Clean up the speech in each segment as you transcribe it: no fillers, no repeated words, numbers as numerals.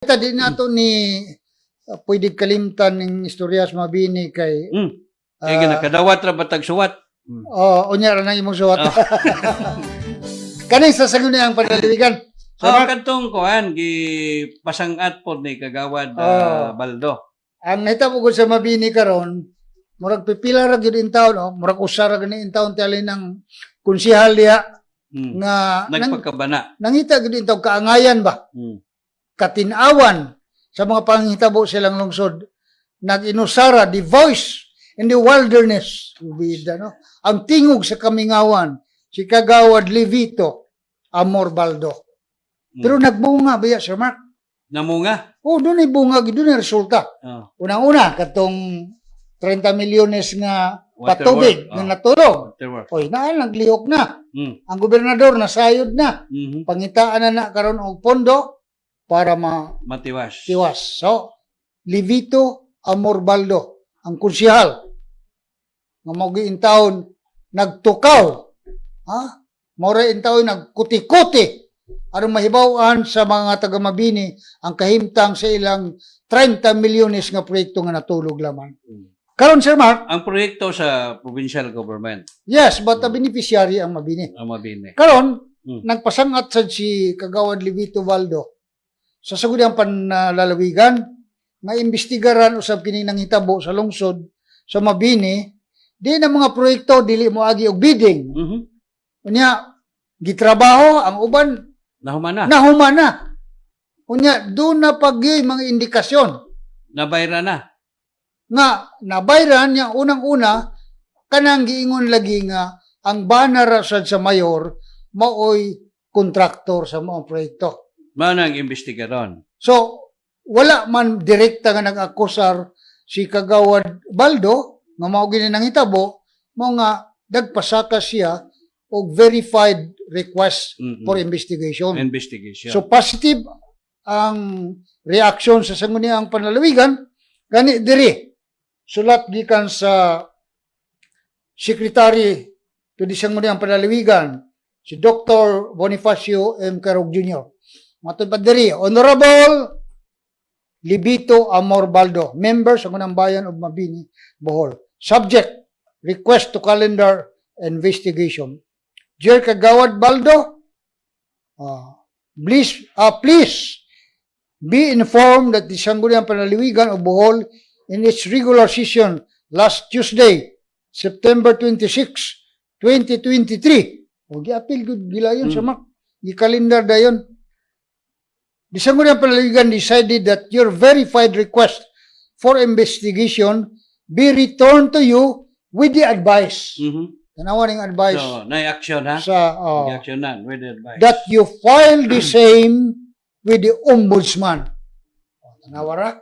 Kita di nato ni pwede kalimtan ng istorya sa mabini kay Kaya ginakadawat ra batag suwat. unya ra nang imong suwat. Kaning sasagon niya ang panaliligan. So, kadtong kuan gi pasangat pod ni kagawad Baldo. Ang nahitabo ko sa mabini karon, murag pipila ra gyud in taon, murag usa ra gani in taon tali ng konsehal diha nga Nagpagkabana. nangita gyud in taon kaangayan ba? Katinawan sa mga panghitabo silang lungsod, nag-inusara the voice in the wilderness. Ubida, no? Ang tingog sa kamingawan, si Kagawad Levito Amor Baldo. Pero nagbunga ba Sir Mark? Namunga. Doon ay bunga, doon ay resulta. Unang-una, katong 30 milyones nga patubig nga natulog. Oy, naglihok na. Ang gobernador nasayod na. Pangitaan na karon og pondo para matiwas. So, Levito Amor Baldo, ang konsehal, nga maugi in taon nagtukaw, maura in taon nagkuti-kuti, aron mahibaw-an sa mga taga-Mabini ang kahimtang sa ilang 30 milyones nga proyekto nga natulog lamang. Karon Sir Mark, Ang proyekto sa provincial government. yes, but a beneficiary ang Mabini. Ang Mabini. Karon, nagpasangat sad si Kagawad Levito Baldo sa sagud ang panlalawigan nga imbestigaran usab kini nanghitabo sa lungsod sa Mabini, di na mga proyekto dili mo agi og bidding. Unya gitrabaho ang uban nahuman na. Unya doon na pagyoy mga indikasyon Nabayra na. nga nabayran niya unang-una kanang giingon lagi nga ang banner sad sa mayor maoy kontraktor sa mga proyekto. Mao nang imbestigaron. So, wala man direkta nga nag-akusar si Kagawad Baldo nga mao gini nanghitabo mo nga dagpasaka siya og verified request for investigation. So positive ang reaksyon sa sangguniang panlalawigan gani diri sulat gikan sa Secretary to the sangguniang panlalawigan si Dr. Bonifacio M. Carog Jr. Matod pa diri, Honorable Levito Amor Baldo, member sa Unang Bayan of Mabini, Bohol. Subject, request to calendar investigation. Dear Kagawad Baldo, please be informed that the Sangguniang Panlalawigan of Bohol in its regular session last Tuesday, September 26, 2023. Gi-appeal gud gila yun sa mak. Gi-calendar dayon. The Sangguniang Panlalawigan decided that your verified request for investigation be returned to you with the advice. Tanawa ning advice. So, na-action ha? Na-actionan with the advice. That you file the same with the ombudsman. Tanawa ra?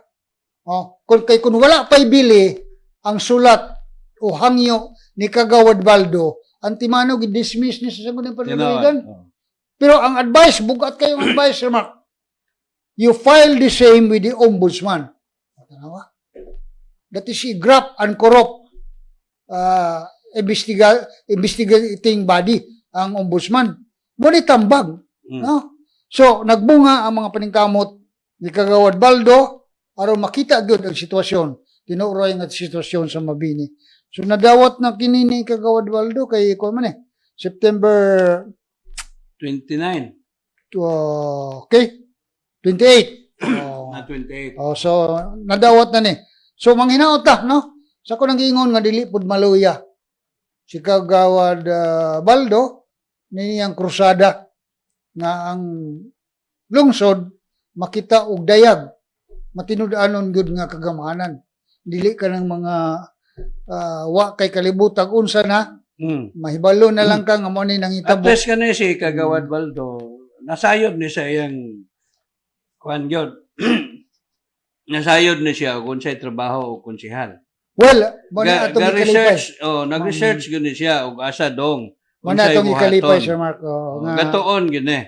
Kung wala pa'y bili ang sulat o hangyo ni Kagawad Baldo, ang timano gi-dismiss ni sa Sangguniang Panlalawigan. Pero ang advice, bugat kayong advice, Sir Mark. You file the same with the ombudsman. That is a graft and corrupt investigating body, ang ombudsman. Muna tambag. No? So, nagbunga ang mga paningkamot ni Kagawad Baldo aron makita gyud ang sitwasyon. Tinuroy nga sitwasyon sa Mabini. So, nadawat na kini ni Kagawad Baldo kay September 29. Okay? 28. Na 28. So, nadawat na ni. So, manghinaot ta, no? Sa ko nang giingon nga dili pud maluya. Si Kagawad Baldo, niyang krusada nga ang lungsod makita og dayag. Matinud-anon gud nga kagamanan. Dili ka ng mga wa kay kalibutag unsa na. Mahibalo na lang ka nga mo ni nangitabo. At least kanay si Kagawad Baldo, nasayod ni sa iyang kuan gyud. Nasayod ni siya kung sa'y trabaho o konsehal. Well, muna atong research, nag-research gyud ni siya og asa dong. Muna atong ikalipay, Sir Mark. Gatuon gyud ni.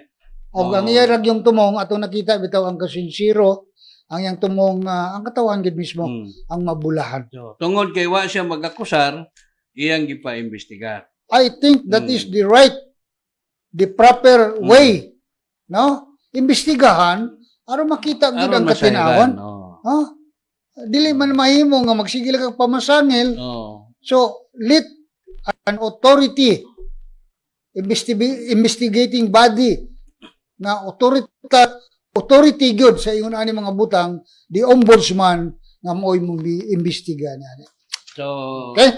Og ang iyarag yung tumong atong nakita bitaw ang kasinsiro, ang yang tumong ang katawan gid mismo ang mabulahan. So, tungod kay wa siya mag-akusar, iyang gipa-imbestigar. I think that is the proper way, no? Imbestigahan aron makita gyud Aron ang katinawan. masayran. Oh. Ha? Dili man mahimo nga magsigil kag pamasangil. Oh. So, let an authority, investigating body, na authority gyud sa ingon ani mga butang, the ombudsman nga mo'y imbestiga na. So, Okay?